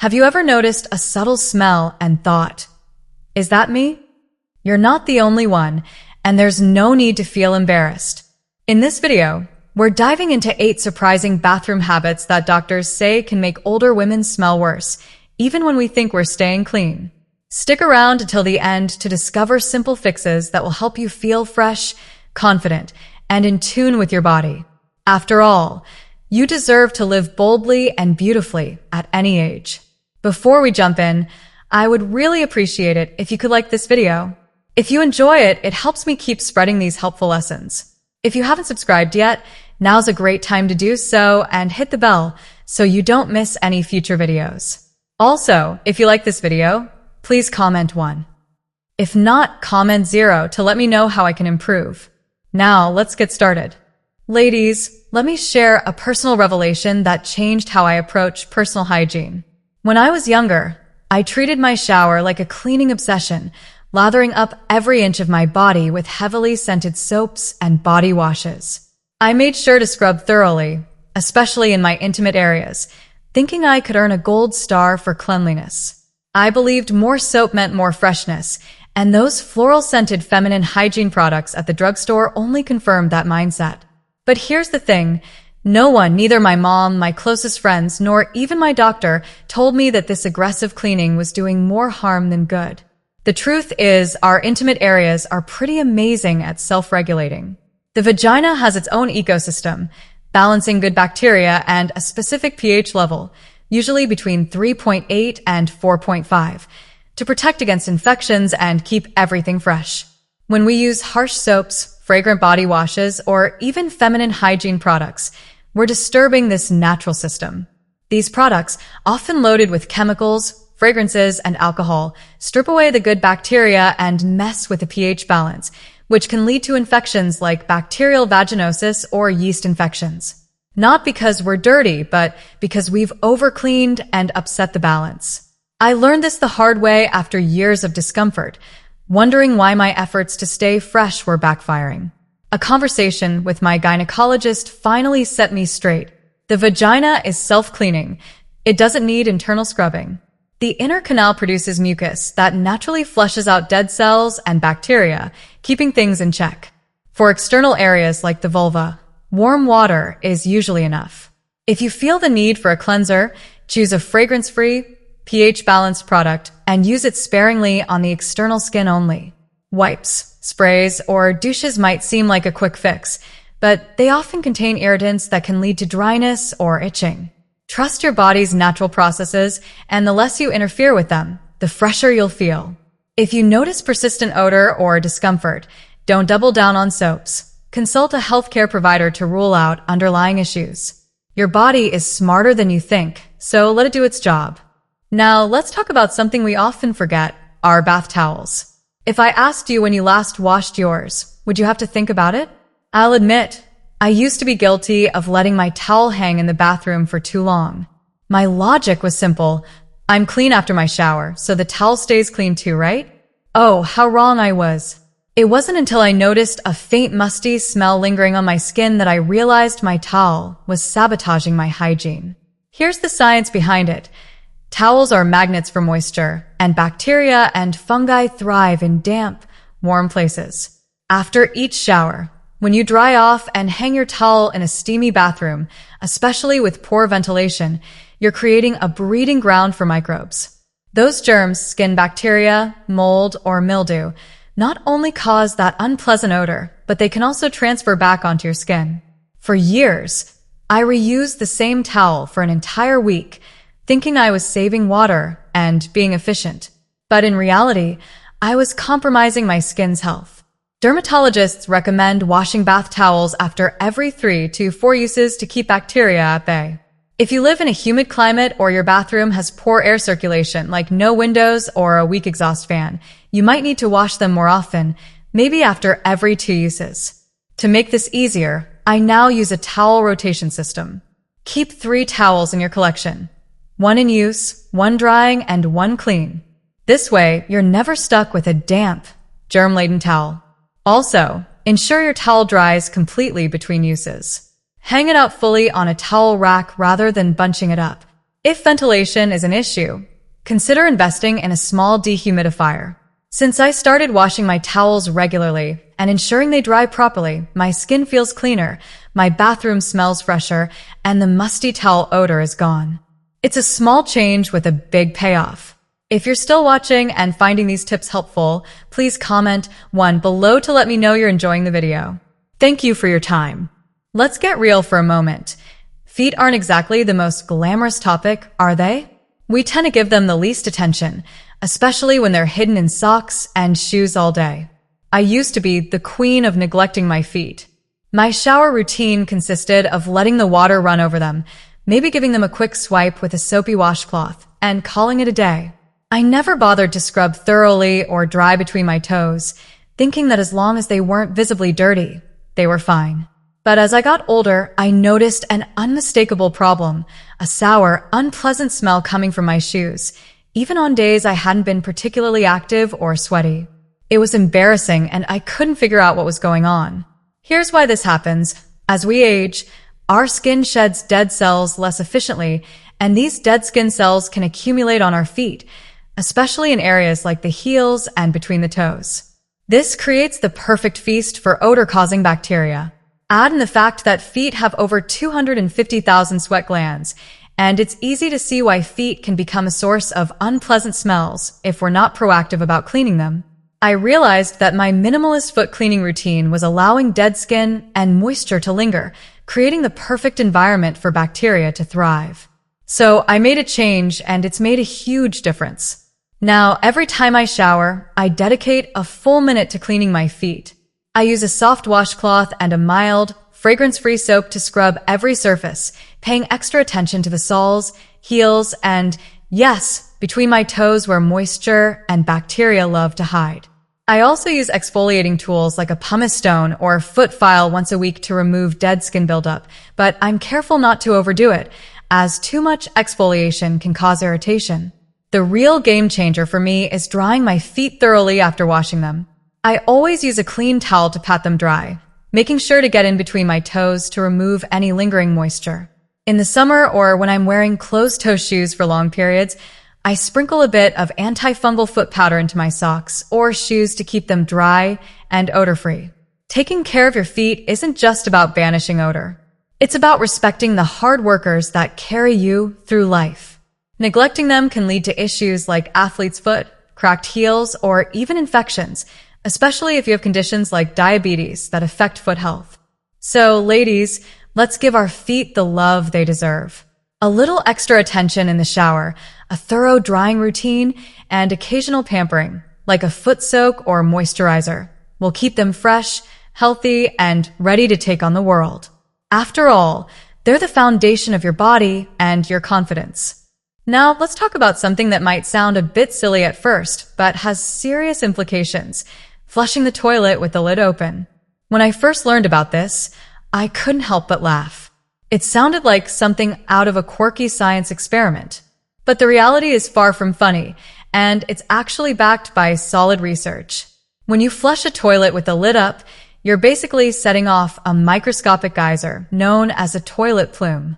Have you ever noticed a subtle smell and thought, is that me? You're not the only one, and there's no need to feel embarrassed. In this video, we're diving into 8 surprising bathroom habits that doctors say can make older women smell worse, even when we think we're staying clean. Stick around until the end to discover simple fixes that will help you feel fresh, confident, and in tune with your body. After all, you deserve to live boldly and beautifully at any age. Before we jump in, I would really appreciate it if you could like this video. If you enjoy it, it helps me keep spreading these helpful lessons. If you haven't subscribed yet, now's a great time to do so and hit the bell so you don't miss any future videos. Also, if you like this video, please comment 1. If not, comment 0 to let me know how I can improve. Now, let's get started. Ladies, let me share a personal revelation that changed how I approach personal hygiene. When I was younger, I treated my shower like a cleaning obsession, lathering up every inch of my body with heavily scented soaps and body washes. I made sure to scrub thoroughly, especially in my intimate areas, thinking I could earn a gold star for cleanliness. I believed more soap meant more freshness, and those floral-scented feminine hygiene products at the drugstore only confirmed that mindset. But here's the thing. No one, neither my mom, my closest friends, nor even my doctor, told me that this aggressive cleaning was doing more harm than good. The truth is, our intimate areas are pretty amazing at self-regulating. The vagina has its own ecosystem, balancing good bacteria and a specific pH level, usually between 3.8 and 4.5, to protect against infections and keep everything fresh. When we use harsh soaps, fragrant body washes, or even feminine hygiene products, we're disturbing this natural system. These products, often loaded with chemicals, fragrances, and alcohol, strip away the good bacteria and mess with the pH balance, which can lead to infections like bacterial vaginosis or yeast infections. Not because we're dirty, but because we've overcleaned and upset the balance. I learned this the hard way after years of discomfort, wondering why my efforts to stay fresh were backfiring. A conversation with my gynecologist finally set me straight. The vagina is self-cleaning. It doesn't need internal scrubbing. The inner canal produces mucus that naturally flushes out dead cells and bacteria, keeping things in check. For external areas like the vulva, warm water is usually enough. If you feel the need for a cleanser, choose a fragrance-free, pH-balanced product and use it sparingly on the external skin only. Wipes, sprays, or douches might seem like a quick fix, but they often contain irritants that can lead to dryness or itching. Trust your body's natural processes, and the less you interfere with them, the fresher you'll feel. If you notice persistent odor or discomfort, don't double down on soaps. Consult a healthcare provider to rule out underlying issues. Your body is smarter than you think, so let it do its job. Now, let's talk about something we often forget, our bath towels. If I asked you when you last washed yours, would you have to think about it? I'll admit, I used to be guilty of letting my towel hang in the bathroom for too long. My logic was simple. I'm clean after my shower, so the towel stays clean too, right? Oh, how wrong I was. It wasn't until I noticed a faint musty smell lingering on my skin that I realized my towel was sabotaging my hygiene. Here's the science behind it. Towels are magnets for moisture, and bacteria and fungi thrive in damp, warm places. After each shower, when you dry off and hang your towel in a steamy bathroom, especially with poor ventilation, you're creating a breeding ground for microbes. Those germs, skin bacteria, mold, or mildew, not only cause that unpleasant odor, but they can also transfer back onto your skin. For years, I reused the same towel for an entire week, thinking I was saving water and being efficient. But in reality, I was compromising my skin's health. Dermatologists recommend washing bath towels after every 3 to 4 uses to keep bacteria at bay. If you live in a humid climate or your bathroom has poor air circulation, like no windows or a weak exhaust fan, you might need to wash them more often, maybe after every 2 uses. To make this easier, I now use a towel rotation system. Keep 3 towels in your collection. 1 in use, 1 drying, and 1 clean. This way, you're never stuck with a damp, germ-laden towel. Also, ensure your towel dries completely between uses. Hang it out fully on a towel rack rather than bunching it up. If ventilation is an issue, consider investing in a small dehumidifier. Since I started washing my towels regularly and ensuring they dry properly, my skin feels cleaner, my bathroom smells fresher, and the musty towel odor is gone. It's a small change with a big payoff. If you're still watching and finding these tips helpful, please comment 1 below to let me know you're enjoying the video. Thank you for your time. Let's get real for a moment. Feet aren't exactly the most glamorous topic, are they? We tend to give them the least attention, especially when they're hidden in socks and shoes all day. I used to be the queen of neglecting my feet. My shower routine consisted of letting the water run over them, maybe giving them a quick swipe with a soapy washcloth, and calling it a day. I never bothered to scrub thoroughly or dry between my toes, thinking that as long as they weren't visibly dirty, they were fine. But as I got older, I noticed an unmistakable problem, a sour, unpleasant smell coming from my shoes, even on days I hadn't been particularly active or sweaty. It was embarrassing and I couldn't figure out what was going on. Here's why this happens. As we age, our skin sheds dead cells less efficiently, and these dead skin cells can accumulate on our feet, especially in areas like the heels and between the toes. This creates the perfect feast for odor-causing bacteria. Add in the fact that feet have over 250,000 sweat glands, and it's easy to see why feet can become a source of unpleasant smells if we're not proactive about cleaning them. I realized that my minimalist foot cleaning routine was allowing dead skin and moisture to linger, creating the perfect environment for bacteria to thrive. So I made a change, and it's made a huge difference. Now, every time I shower, I dedicate a full minute to cleaning my feet. I use a soft washcloth and a mild, fragrance-free soap to scrub every surface, paying extra attention to the soles, heels, and, yes, between my toes where moisture and bacteria love to hide. I also use exfoliating tools like a pumice stone or foot file once a week to remove dead skin buildup, but I'm careful not to overdo it, as too much exfoliation can cause irritation. The real game changer for me is drying my feet thoroughly after washing them. I always use a clean towel to pat them dry, making sure to get in between my toes to remove any lingering moisture. In the summer or when I'm wearing closed-toe shoes for long periods, I sprinkle a bit of antifungal foot powder into my socks or shoes to keep them dry and odor-free. Taking care of your feet isn't just about banishing odor. It's about respecting the hard workers that carry you through life. Neglecting them can lead to issues like athlete's foot, cracked heels, or even infections, especially if you have conditions like diabetes that affect foot health. So, ladies, let's give our feet the love they deserve. A little extra attention in the shower, a thorough drying routine, and occasional pampering, like a foot soak or moisturizer, will keep them fresh, healthy, and ready to take on the world. After all, they're the foundation of your body and your confidence. Now, let's talk about something that might sound a bit silly at first, but has serious implications: flushing the toilet with the lid open. When I first learned about this, I couldn't help but laugh. It sounded like something out of a quirky science experiment. But the reality is far from funny, and it's actually backed by solid research. When you flush a toilet with the lid up, you're basically setting off a microscopic geyser known as a toilet plume.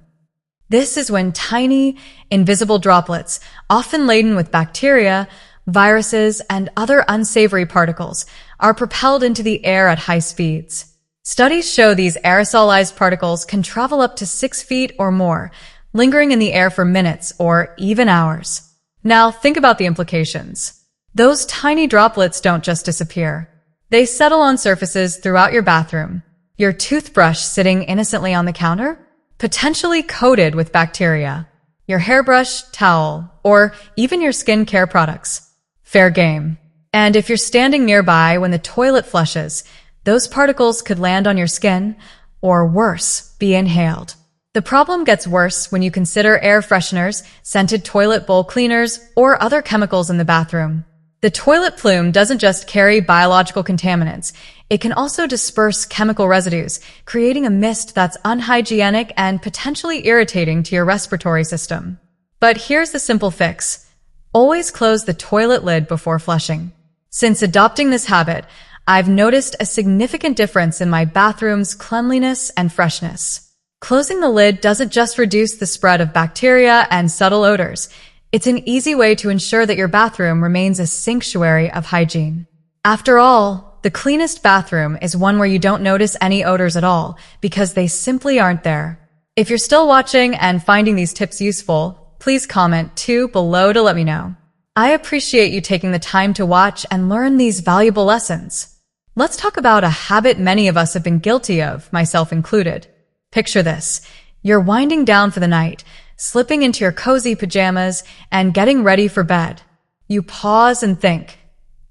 This is when tiny, invisible droplets, often laden with bacteria, viruses, and other unsavory particles, are propelled into the air at high speeds. Studies show these aerosolized particles can travel up to 6 feet or more, lingering in the air for minutes or even hours. Now, think about the implications. Those tiny droplets don't just disappear. They settle on surfaces throughout your bathroom. Your toothbrush sitting innocently on the counter? Potentially coated with bacteria. Your hairbrush, towel, or even your skincare products. Fair game. And if you're standing nearby when the toilet flushes, those particles could land on your skin, or worse, be inhaled. The problem gets worse when you consider air fresheners, scented toilet bowl cleaners, or other chemicals in the bathroom. The toilet plume doesn't just carry biological contaminants, it can also disperse chemical residues, creating a mist that's unhygienic and potentially irritating to your respiratory system. But here's the simple fix. Always close the toilet lid before flushing. Since adopting this habit, I've noticed a significant difference in my bathroom's cleanliness and freshness. Closing the lid doesn't just reduce the spread of bacteria and subtle odors. It's an easy way to ensure that your bathroom remains a sanctuary of hygiene. After all, the cleanest bathroom is one where you don't notice any odors at all because they simply aren't there. If you're still watching and finding these tips useful, please comment too below to let me know. I appreciate you taking the time to watch and learn these valuable lessons. Let's talk about a habit many of us have been guilty of, myself included. Picture this. You're winding down for the night, slipping into your cozy pajamas, and getting ready for bed. You pause and think,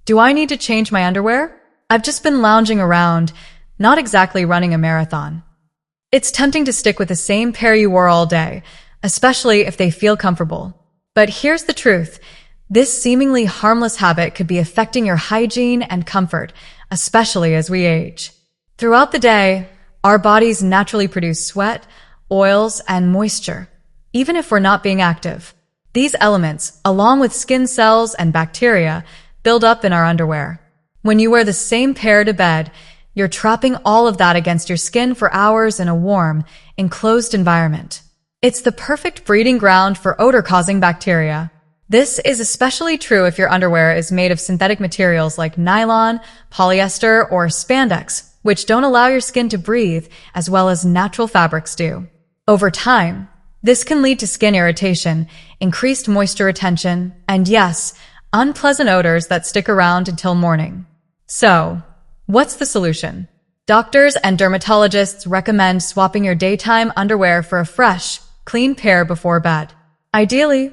do I need to change my underwear? I've just been lounging around, not exactly running a marathon. It's tempting to stick with the same pair you wore all day, especially if they feel comfortable. But here's the truth. This seemingly harmless habit could be affecting your hygiene and comfort, especially as we age. Throughout the day, our bodies naturally produce sweat, oils, and moisture, even if we're not being active. These elements, along with skin cells and bacteria, build up in our underwear. When you wear the same pair to bed, you're trapping all of that against your skin for hours in a warm, enclosed environment. It's the perfect breeding ground for odor-causing bacteria. This is especially true if your underwear is made of synthetic materials like nylon, polyester, or spandex, which don't allow your skin to breathe as well as natural fabrics do. Over time, this can lead to skin irritation, increased moisture retention, and yes, unpleasant odors that stick around until morning. So, what's the solution? Doctors and dermatologists recommend swapping your daytime underwear for a fresh, clean pair before bed. Ideally,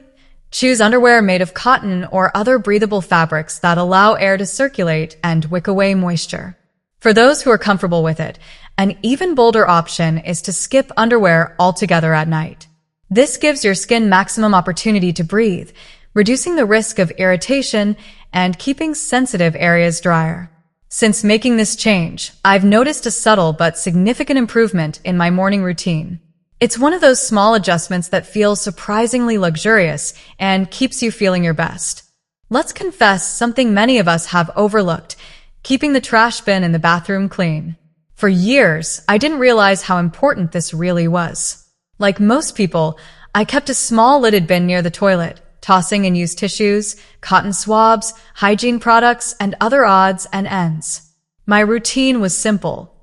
choose underwear made of cotton or other breathable fabrics that allow air to circulate and wick away moisture. For those who are comfortable with it, an even bolder option is to skip underwear altogether at night. This gives your skin maximum opportunity to breathe, reducing the risk of irritation and keeping sensitive areas drier. Since making this change, I've noticed a subtle but significant improvement in my morning routine. It's one of those small adjustments that feels surprisingly luxurious and keeps you feeling your best. Let's confess something many of us have overlooked: keeping the trash bin in the bathroom clean. For years, I didn't realize how important this really was. Like most people, I kept a small lidded bin near the toilet, tossing in used tissues, cotton swabs, hygiene products, and other odds and ends. My routine was simple.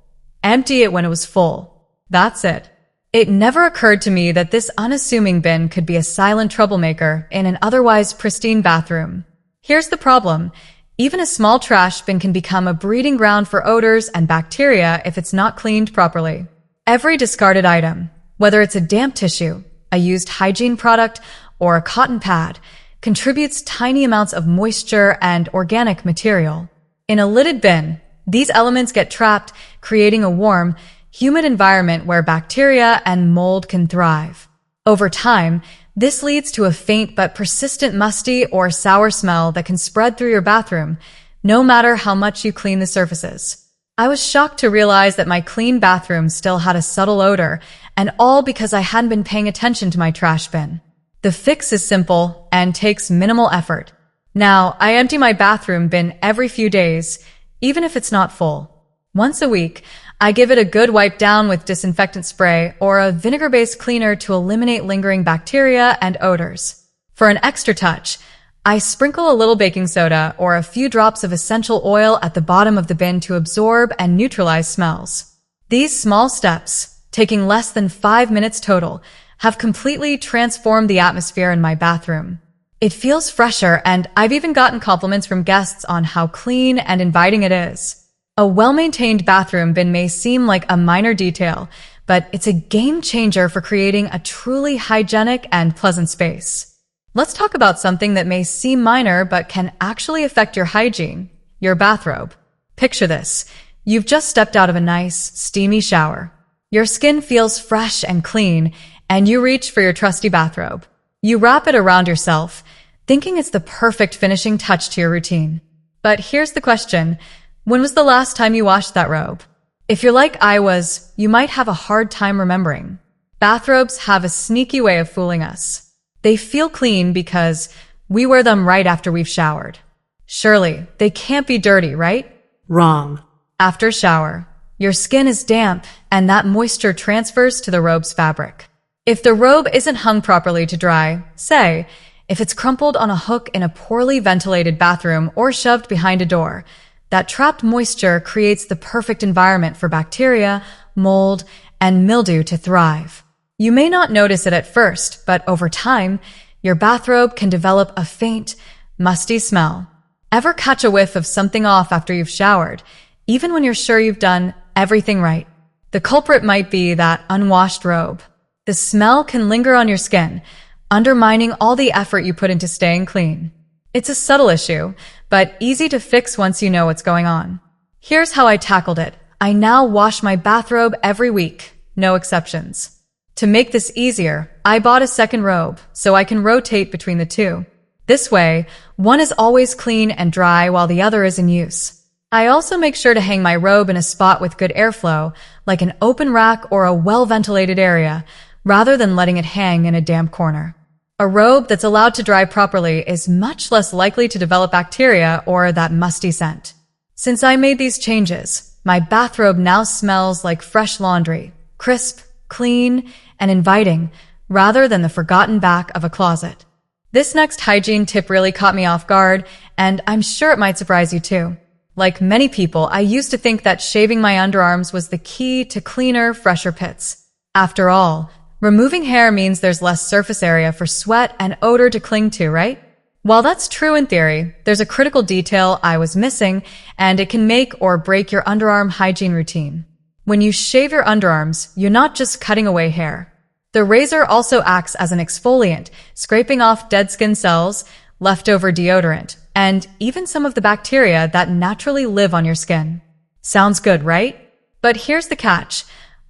Empty it when it was full. That's it. It never occurred to me that this unassuming bin could be a silent troublemaker in an otherwise pristine bathroom. Here's the problem. Even a small trash bin can become a breeding ground for odors and bacteria if it's not cleaned properly. Every discarded item, whether it's a damp tissue, a used hygiene product, or a cotton pad, contributes tiny amounts of moisture and organic material. In a lidded bin, these elements get trapped, creating a warm, humid environment where bacteria and mold can thrive. Over time, this leads to a faint but persistent musty or sour smell that can spread through your bathroom, no matter how much you clean the surfaces. I was shocked to realize that my clean bathroom still had a subtle odor, and all because I hadn't been paying attention to my trash bin. The fix is simple and takes minimal effort. Now, I empty my bathroom bin every few days, even if it's not full. Once a week, I give it a good wipe down with disinfectant spray or a vinegar-based cleaner to eliminate lingering bacteria and odors. For an extra touch, I sprinkle a little baking soda or a few drops of essential oil at the bottom of the bin to absorb and neutralize smells. These small steps, taking less than 5 minutes total, have completely transformed the atmosphere in my bathroom. It feels fresher, and I've even gotten compliments from guests on how clean and inviting it is. A well-maintained bathroom bin may seem like a minor detail, but it's a game changer for creating a truly hygienic and pleasant space. Let's talk about something that may seem minor but can actually affect your hygiene: your bathrobe. Picture this. You've just stepped out of a nice, steamy shower. Your skin feels fresh and clean, and you reach for your trusty bathrobe. You wrap it around yourself, thinking it's the perfect finishing touch to your routine. But here's the question. When was the last time you washed that robe? If you're like I was, you might have a hard time remembering. Bathrobes have a sneaky way of fooling us. They feel clean because we wear them right after we've showered. Surely, they can't be dirty, right? Wrong. After shower, Your skin is damp, and that moisture transfers to the robe's fabric. If the robe isn't hung properly to dry, say, if it's crumpled on a hook in a poorly ventilated bathroom or shoved behind a door, that trapped moisture creates the perfect environment for bacteria, mold, and mildew to thrive. You may not notice it at first, but over time, your bathrobe can develop a faint, musty smell. Ever catch a whiff of something off after you've showered, even when you're sure you've done everything right? The culprit might be that unwashed robe. The smell can linger on your skin, undermining all the effort you put into staying clean. It's a subtle issue, but easy to fix once you know what's going on. Here's how I tackled it. I now wash my bathrobe every week, no exceptions. To make this easier, I bought a second robe so I can rotate between the two. This way, one is always clean and dry while the other is in use. I also make sure to hang my robe in a spot with good airflow, like an open rack or a well-ventilated area, rather than letting it hang in a damp corner. A robe that's allowed to dry properly is much less likely to develop bacteria or that musty scent. Since I made these changes, my bathrobe now smells like fresh laundry, crisp, clean, and inviting, rather than the forgotten back of a closet. This next hygiene tip really caught me off guard, and I'm sure it might surprise you too. Like many people, I used to think that shaving my underarms was the key to cleaner, fresher pits. After all, removing hair means there's less surface area for sweat and odor to cling to, right? While that's true in theory, there's a critical detail I was missing, and it can make or break your underarm hygiene routine. When you shave your underarms, you're not just cutting away hair. The razor also acts as an exfoliant, scraping off dead skin cells, leftover deodorant, and even some of the bacteria that naturally live on your skin. Sounds good, right? But here's the catch.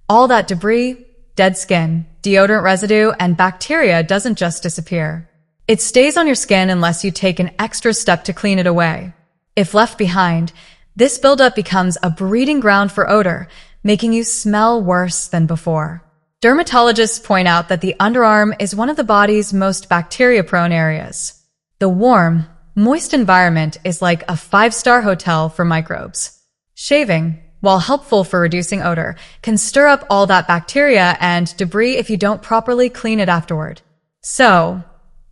All that debris, dead skin, deodorant residue, and bacteria doesn't just disappear. It stays on your skin unless you take an extra step to clean it away. If left behind, this buildup becomes a breeding ground for odor, making you smell worse than before. Dermatologists point out that the underarm is one of the body's most bacteria-prone areas. The warm, moist environment is like a 5-star hotel for microbes. Shaving, while helpful for reducing odor, can stir up all that bacteria and debris if you don't properly clean it afterward. So,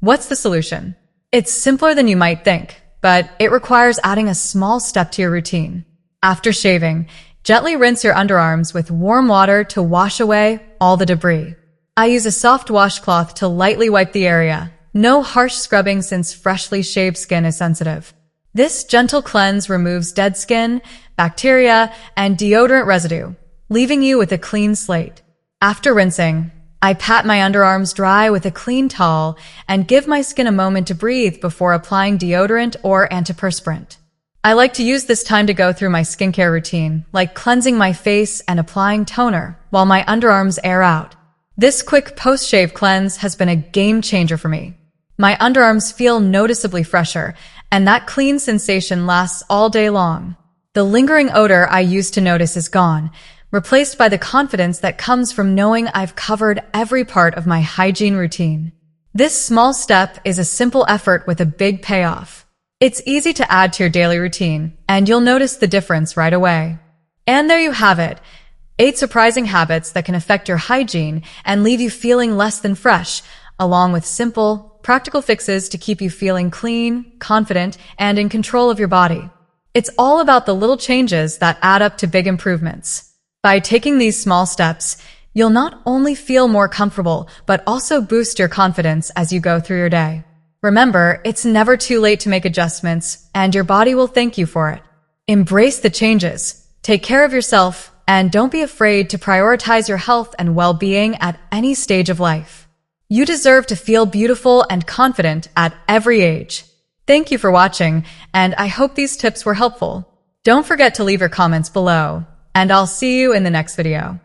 what's the solution? It's simpler than you might think, but it requires adding a small step to your routine. After shaving, gently rinse your underarms with warm water to wash away all the debris. I use a soft washcloth to lightly wipe the area. No harsh scrubbing since freshly shaved skin is sensitive. This gentle cleanse removes dead skin, bacteria, and deodorant residue, leaving you with a clean slate. After rinsing, I pat my underarms dry with a clean towel and give my skin a moment to breathe before applying deodorant or antiperspirant. I like to use this time to go through my skincare routine, like cleansing my face and applying toner while my underarms air out. This quick post-shave cleanse has been a game changer for me. My underarms feel noticeably fresher, and that clean sensation lasts all day long. The lingering odor I used to notice is gone, replaced by the confidence that comes from knowing I've covered every part of my hygiene routine. This small step is a simple effort with a big payoff. It's easy to add to your daily routine, and you'll notice the difference right away. And there you have it, 8 surprising habits that can affect your hygiene and leave you feeling less than fresh, along with simple, practical fixes to keep you feeling clean, confident, and in control of your body. It's all about the little changes that add up to big improvements. By taking these small steps, you'll not only feel more comfortable, but also boost your confidence as you go through your day. Remember, it's never too late to make adjustments, and your body will thank you for it. Embrace the changes, take care of yourself, and don't be afraid to prioritize your health and well-being at any stage of life. You deserve to feel beautiful and confident at every age. Thank you for watching, and I hope these tips were helpful. Don't forget to leave your comments below, and I'll see you in the next video.